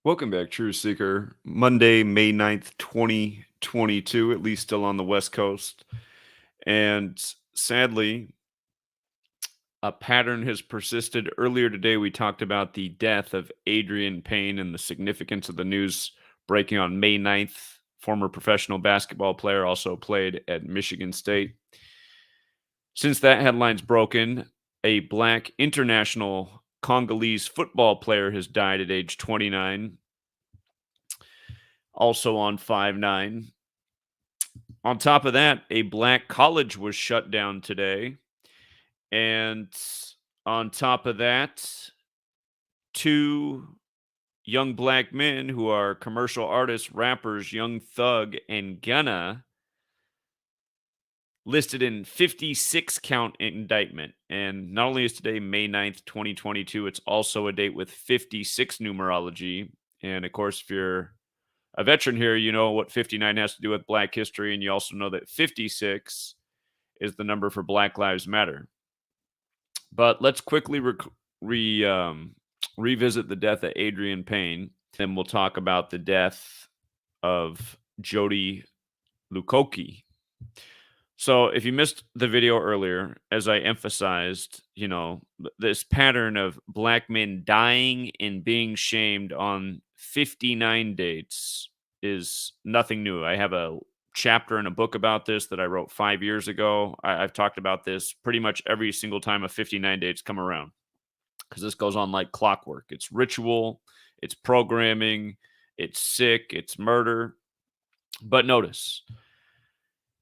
Welcome back, Truth Seeker. Monday, May 9th, 2022, at least still on the West Coast. And sadly, a pattern has persisted. Earlier today, we talked about the death of Adrian Payne and the significance of the news breaking on May 9th. Former professional basketball player, also played at Michigan State. Since that headline's broken, a black international Congolese football player has died at age 29, also on 5/9. On top of that, a black college was shut down today. And on top of that, two young black men who are commercial artists, rappers, Young Thug and Gunna, listed in 56 count indictment. And not only is today May 9th, 2022, it's also a date with 56 numerology. And of course, if you're a veteran here, you know what 59 has to do with Black history. And you also know that 56 is the number for Black Lives Matter. But let's quickly revisit the death of Adrian Payne. Then we'll talk about the death of Jody Lukoki. So if you missed the video earlier, as I emphasized, this pattern of black men dying and being shamed on 59 dates is nothing new. I have a chapter in a book about this that I wrote 5 years ago. I've talked about this pretty much every single time a 59 dates come around because this goes on like clockwork. It's ritual, it's programming, it's sick, it's murder. But notice,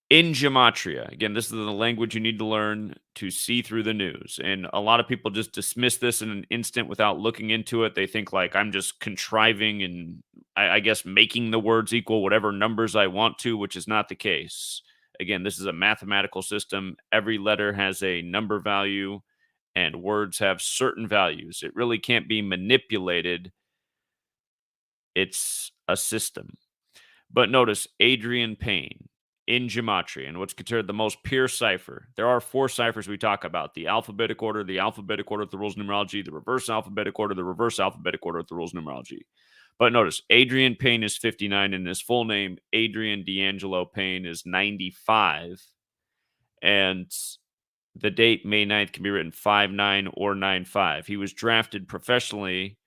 in gematria, again, this is the language you need to learn to see through the news. And a lot of people just dismiss this in an instant without looking into it. They think like I'm just contriving and I guess making the words equal whatever numbers I want to, which is not the case. Again, this is a mathematical system. Every letter has a number value and words have certain values. It really can't be manipulated. It's a system. But notice Adrian Payne in gematria and what's considered the most pure cipher. There are four ciphers we talk about: the alphabetic order with the rules of numerology, the reverse alphabetic order, the reverse alphabetic order with the rules of numerology. But notice Adrian Payne is 59 and his full name, Adrian D'Angelo Payne, is 95. And the date May 9th can be written 5/9 or 9/5. He was drafted professionally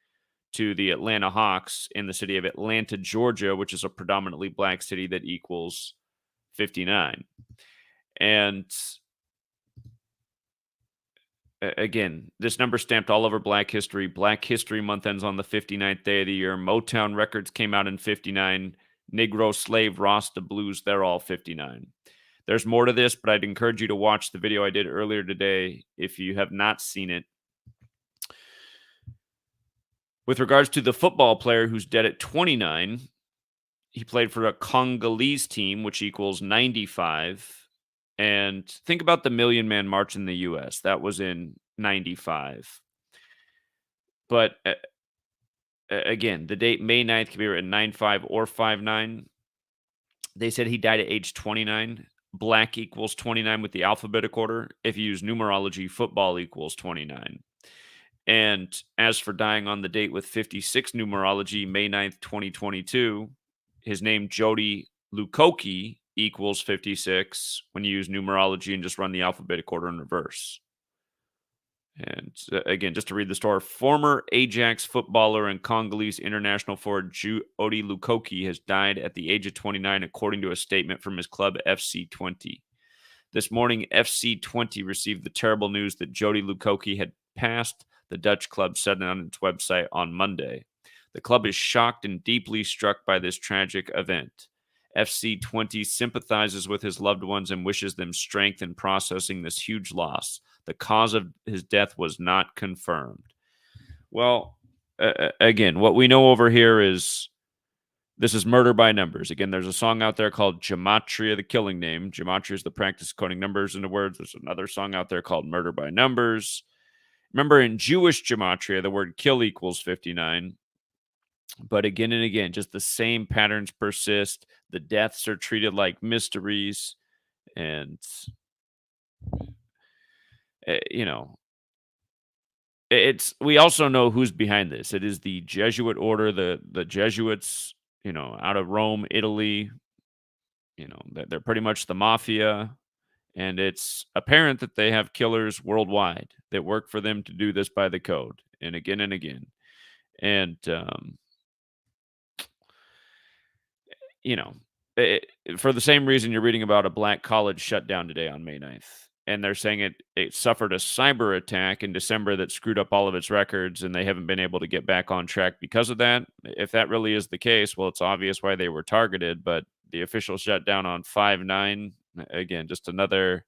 to the Atlanta Hawks in the city of Atlanta, Georgia, which is a predominantly black city that equals 59. And again, this number stamped all over Black history. Black History Month ends on the 59th day of the year. Motown Records came out in 59. Negro Slave Rasta Blues, they're all 59. There's more to this, but I'd encourage you to watch the video I did earlier today if you have not seen it. With regards to the football player who's dead at 29, he played for a Congolese team, which equals 95. And think about the Million Man March in the U.S. That was in 95. But again, the date May 9th can be written 9/5 or 5/9. They said he died at age 29. Black equals 29 with the alphabetic order. If you use numerology, football equals 29. And as for dying on the date with 56 numerology, May 9th, 2022, his name, Jody Lukoki, equals 56 when you use numerology and just run the alphabetic order in reverse. And again, just to read the story, former Ajax footballer and Congolese international forward Jody Lukoki has died at the age of 29, according to a statement from his club FC20. This morning, FC20 received the terrible news that Jody Lukoki had passed, the Dutch club said on its website on Monday. The club is shocked and deeply struck by this tragic event. FC20 sympathizes with his loved ones and wishes them strength in processing this huge loss. The cause of his death was not confirmed. Well, again, what we know over here is this is murder by numbers. Again, there's a song out there called Gematria, the killing name. Gematria is the practice of coding numbers into words. There's another song out there called Murder by Numbers. Remember, in Jewish gematria, the word kill equals 59. But again and again, just the same patterns persist. The deaths are treated like mysteries. And, we also know who's behind this. It is the Jesuit order, the Jesuits, out of Rome, Italy. They're pretty much the mafia, and it's apparent that they have killers worldwide that work for them to do this by the code and again and again. And you know, for the same reason you're reading about a black college shut down today on May 9th. And they're saying it suffered a cyber attack in December that screwed up all of its records, and they haven't been able to get back on track because of that. If that really is the case, well, it's obvious why they were targeted. But the official shutdown on 5/9, again, just another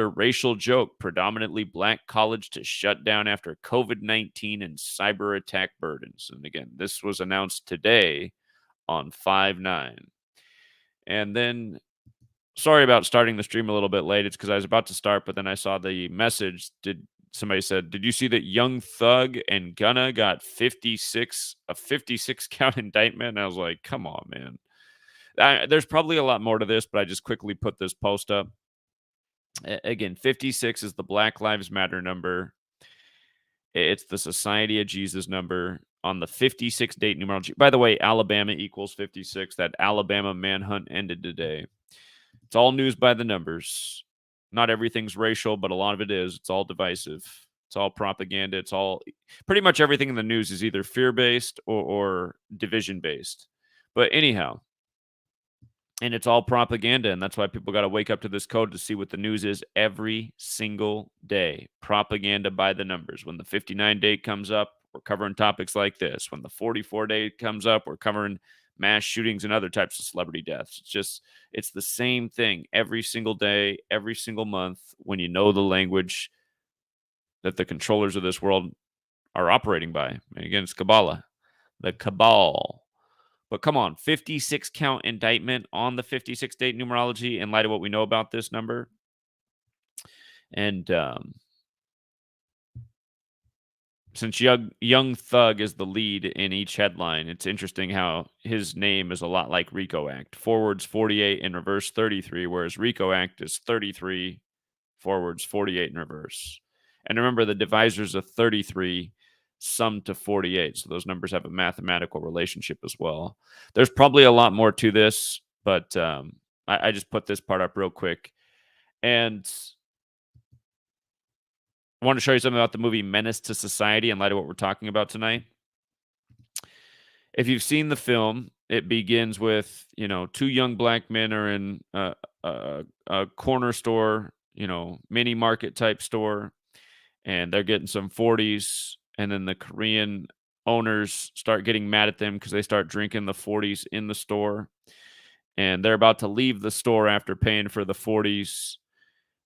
racial joke. Predominantly black college to shut down after COVID-19 and cyber attack burdens. And again, this was announced today on 5/9. And then, sorry about starting the stream a little bit late. It's because I was about to start, but then I saw the message. Somebody said, "Did you see that Young Thug and Gunna got 56 count indictment?" And I was like, "Come on, man." There's probably a lot more to this, but I just quickly put this post up. Again, 56 is the Black Lives Matter number. It's the Society of Jesus number on the 56 date numerology. By the way, Alabama equals 56. That Alabama manhunt ended today. It's all news by the numbers. Not everything's racial, but a lot of it is. It's all divisive. It's all propaganda. It's all pretty much everything in the news is either fear-based or division-based. But anyhow, and it's all propaganda, and that's why people got to wake up to this code to see what the news is every single day. Propaganda by the numbers. When the 59 date comes up, we're covering topics like this. When the 44 date comes up, we're covering mass shootings and other types of celebrity deaths. It's the same thing every single day, every single month, when you know the language that the controllers of this world are operating by. And again, it's Kabbalah, the cabal. But come on, 56 count indictment on the 56 date numerology in light of what we know about this number. And since Young Thug is the lead in each headline, it's interesting how his name is a lot like RICO Act. Forwards 48 in reverse 33, whereas RICO Act is 33 forwards 48 in reverse. And remember, the divisors of 33 sum to 48. So those numbers have a mathematical relationship as well. There's probably a lot more to this, but I just put this part up real quick. And I want to show you something about the movie Menace to Society in light of what we're talking about tonight. If you've seen the film, it begins with, two young black men are in a corner store, mini market type store, and they're getting some 40s. And then the Korean owners start getting mad at them because they start drinking the 40s in the store. And they're about to leave the store after paying for the 40s.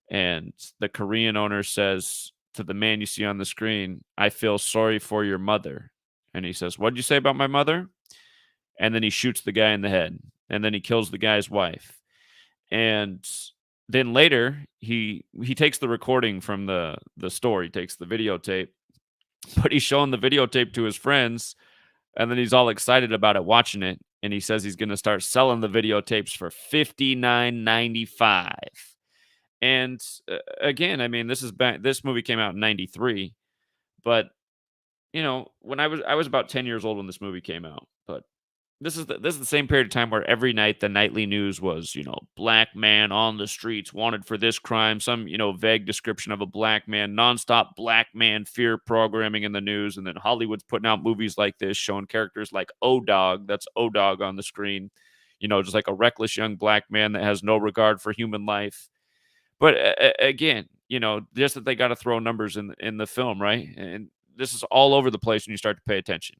And the Korean owner says to the man you see on the screen, "I feel sorry for your mother." And he says, "What'd you say about my mother?" And then he shoots the guy in the head. And then he kills the guy's wife. And then later, he takes the recording from the store. He takes the videotape. But he's showing the videotape to his friends, and then he's all excited about it, watching it, and he says he's going to start selling the videotapes for $59.95. And again, I mean, this movie came out in 93, but when I was about 10 years old when this movie came out. But this is the same period of time where every night the nightly news was, black man on the streets wanted for this crime, some, vague description of a black man, nonstop black man fear programming in the news. And then Hollywood's putting out movies like this, showing characters like O-Dog, that's O-Dog on the screen, just like a reckless young black man that has no regard for human life. But again, just that they got to throw numbers in the film, right? And this is all over the place when you start to pay attention.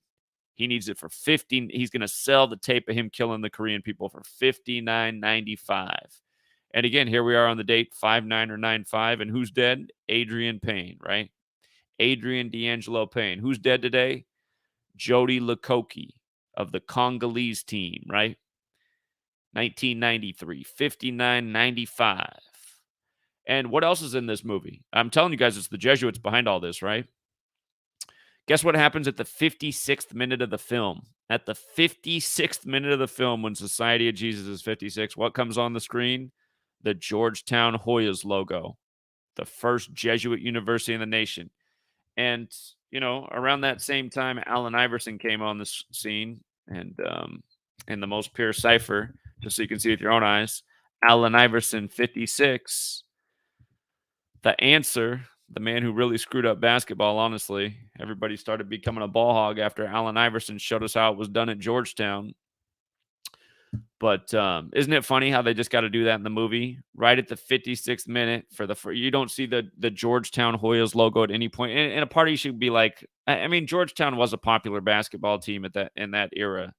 He needs it for 15. He's going to sell the tape of him killing the Korean people for $59.95. And again, here we are on the date 5/9 or 9/5. And who's dead? Adrian Payne, right? Adrian D'Angelo Payne. Who's dead today? Jody Lukoki of the Congolese team, right? 1993, $59.95. And what else is in this movie? I'm telling you guys, it's the Jesuits behind all this, right? Guess what happens at the 56th minute of the film? At the 56th minute of the film, when Society of Jesus is 56, what comes on the screen? The Georgetown Hoyas logo, the first Jesuit university in the nation. And, around that same time, Allen Iverson came on the scene, and in the most pure cipher, just so you can see with your own eyes, Allen Iverson 56, the answer, the man who really screwed up basketball, honestly. Everybody started becoming a ball hog after Allen Iverson showed us how it was done at Georgetown. But isn't it funny how they just got to do that in the movie right at the 56th minute you don't see the Georgetown Hoyas logo at any point. And a party should be like, I mean, Georgetown was a popular basketball team in that era,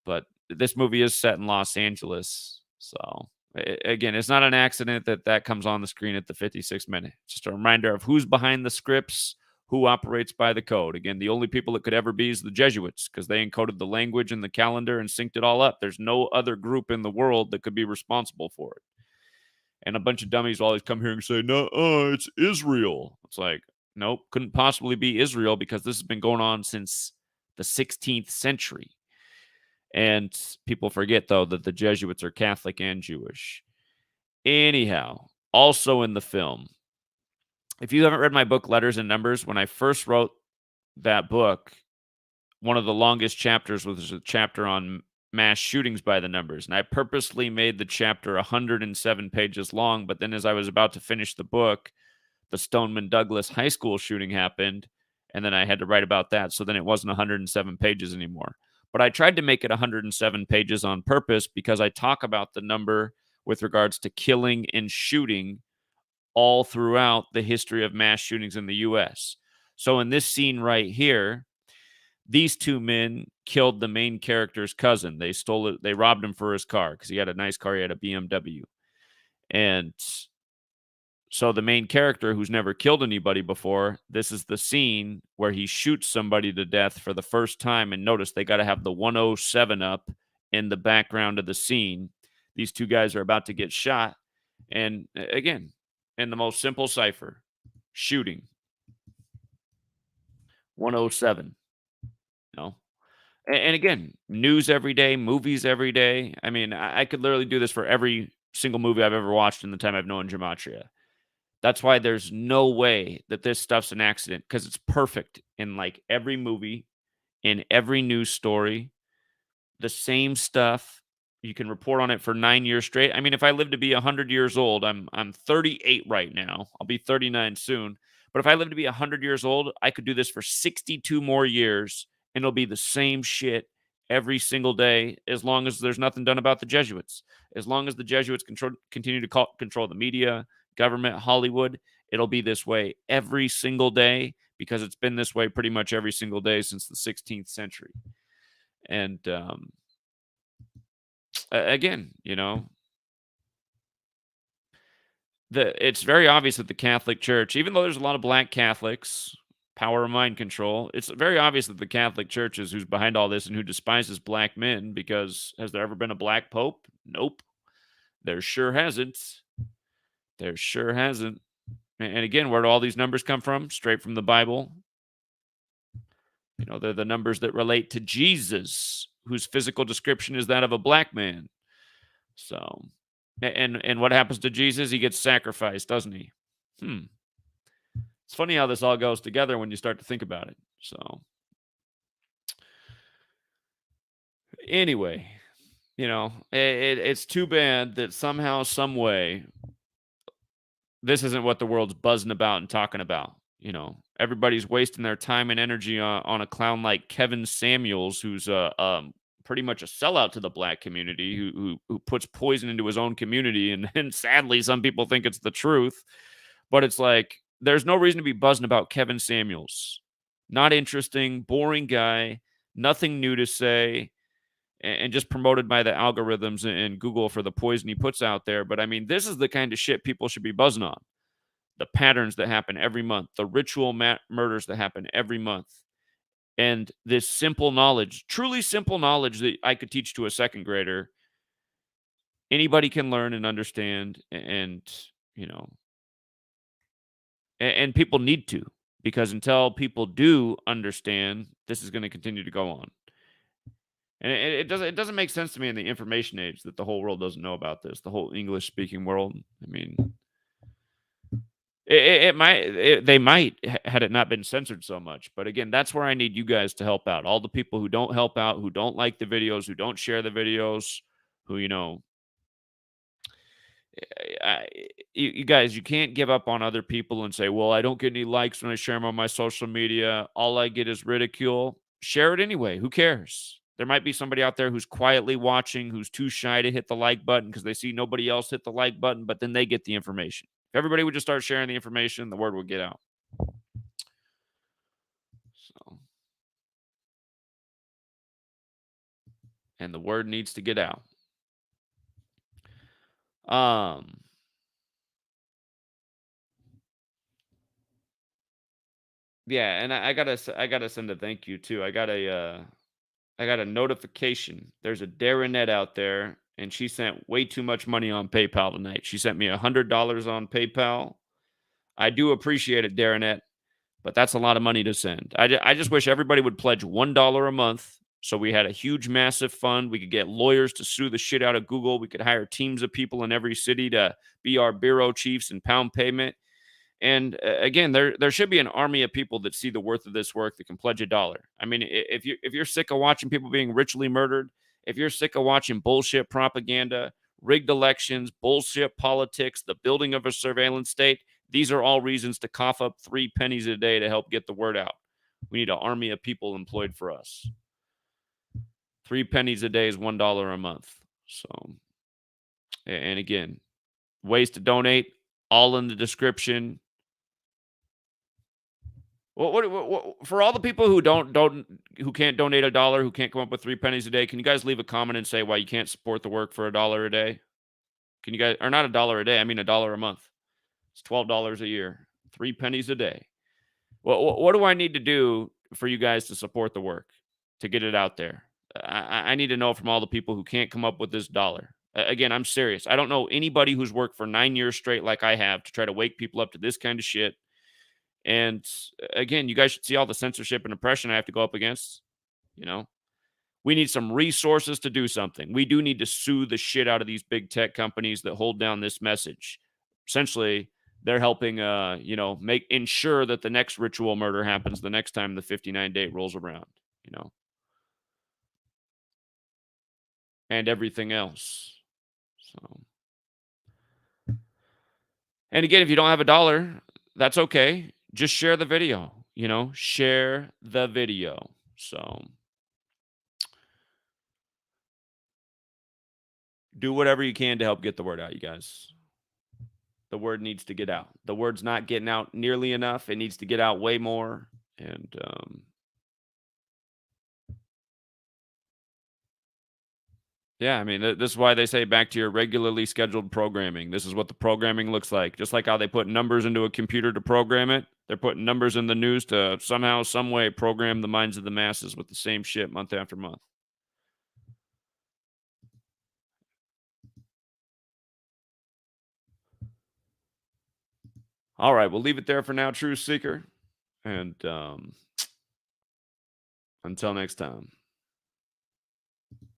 but this movie is set in Los Angeles, so again, it's not an accident that comes on the screen at the 56th minute. It's just a reminder of who's behind the scripts, who operates by the code. Again, the only people it could ever be is the Jesuits, because they encoded the language and the calendar and synced it all up. There's no other group in the world that could be responsible for it. And a bunch of dummies will always come here and say, no, it's Israel. It's like, nope, couldn't possibly be Israel, because this has been going on since the 16th century. And people forget, though, that the Jesuits are Catholic and Jewish. Anyhow, also in the film, if you haven't read my book, Letters and Numbers, when I first wrote that book, one of the longest chapters was a chapter on mass shootings by the numbers. And I purposely made the chapter 107 pages long. But then as I was about to finish the book, the Stoneman Douglas High School shooting happened. And then I had to write about that. So then it wasn't 107 pages anymore. But I tried to make it 107 pages on purpose, because I talk about the number with regards to killing and shooting all throughout the history of mass shootings in the U.S. So in this scene right here, these two men killed the main character's cousin. They stole it. They robbed him for his car, because he had a nice car. He had a BMW. And so the main character, who's never killed anybody before, this is the scene where he shoots somebody to death for the first time. And notice they got to have the 107 up in the background of the scene. These two guys are about to get shot. And again, in the most simple cipher, shooting 107. And again, news every day, movies every day. I mean, I could literally do this for every single movie I've ever watched in the time I've known Gematria. That's why there's no way that this stuff's an accident, because it's perfect in like every movie, in every news story, the same stuff. You can report on it for 9 years straight. I mean, if I live to be 100 years old, I'm 38 right now. I'll be 39 soon. But if I live to be 100 years old, I could do this for 62 more years, and it'll be the same shit every single day, as long as there's nothing done about the Jesuits. As long as the Jesuits continue to control the media, government, Hollywood, it'll be this way every single day, because it's been this way pretty much every single day since the 16th century. And again, it's very obvious that the Catholic Church, even though there's a lot of black Catholics, power of mind control, it's very obvious that the Catholic Church is who's behind all this and who despises black men, because has there ever been a black pope? Nope. There sure hasn't. There sure hasn't. And again, where do all these numbers come from? Straight from the Bible. They're the numbers that relate to Jesus, whose physical description is that of a black man. So, and what happens to Jesus? He gets sacrificed, doesn't he? It's funny how this all goes together when you start to think about it. So, anyway, it's too bad that somehow, some way, this isn't what the world's buzzing about and talking about. Everybody's wasting their time and energy on a clown like Kevin Samuels, who's pretty much a sellout to the black community, who puts poison into his own community, and sadly, some people think it's the truth. But it's like, there's no reason to be buzzing about Kevin Samuels. Not interesting, boring guy, nothing new to say, and just promoted by the algorithms and Google for the poison he puts out there. But I mean, this is the kind of shit people should be buzzing on. The patterns that happen every month, the ritual murders that happen every month. And this simple knowledge, truly simple knowledge that I could teach to a second grader, anybody can learn and understand. And people need to, because until people do understand, this is going to continue to go on. And it doesn't make sense to me in the information age that the whole world doesn't know about this, the whole English speaking world. I mean, They might had it not been censored so much. But again, that's where I need you guys to help out. All the people who don't help out, who don't like the videos, who don't share the videos, who I, you guys, you can't give up on other people and say, "Well, I don't get any likes when I share them on my social media. All I get is ridicule." Share it anyway. Who cares? There might be somebody out there who's quietly watching, who's too shy to hit the like button because they see nobody else hit the like button, but then they get the information. If everybody would just start sharing the information, the word would get out. So, and the word needs to get out. Um, yeah, and I gotta send a thank you too. I got a notification. There's a Darrenette out there, and she sent way too much money on PayPal tonight. She sent me $100 on PayPal. I do appreciate it, Darrenette, but that's a lot of money to send. I just wish everybody would pledge $1 a month so we had a huge, massive fund. We could get lawyers to sue the shit out of Google. We could hire teams of people in every city to be our bureau chiefs and pound payment. And again, there should be an army of people that see the worth of this work that can pledge $1. I mean, if you're sick of watching people being ritually murdered, if you're sick of watching bullshit propaganda, rigged elections, bullshit politics, the building of a surveillance state, these are all reasons to cough up 3 pennies a day to help get the word out. We need an army of people employed for us. 3 pennies a day is $1 a month. So, and again, ways to donate, all in the description. What for all the people who don't who can't donate $1, who can't come up with 3 pennies a day? Can you guys leave a comment and say why you can't support the work for $1 a day? Can you guys, or not $1 a day? I mean $1 a month. It's $12 a year. 3 pennies a day. What do I need to do for you guys to support the work, to get it out there? I need to know from all the people who can't come up with this dollar. Again, I'm serious. I don't know anybody who's worked for 9 years straight like I have to try to wake people up to this kind of shit. And again, you guys should see all the censorship and oppression I have to go up against. You know, we need some resources to do something. We do need to sue the shit out of these big tech companies that hold down this message. Essentially, they're helping, make ensure that the next ritual murder happens the next time the 59 date rolls around. You know, and everything else. So, and again, if you don't have $1, that's okay. Just share the video. Share the video. So do whatever you can to help get the word out, you guys. The word needs to get out. The word's not getting out nearly enough. It needs to get out way more. And yeah, I mean, this is why they say back to your regularly scheduled programming. This is what the programming looks like. Just like how they put numbers into a computer to program it, they're putting numbers in the news to somehow, some way program the minds of the masses with the same shit month after month. All right, we'll leave it there for now, True Seeker. And until next time.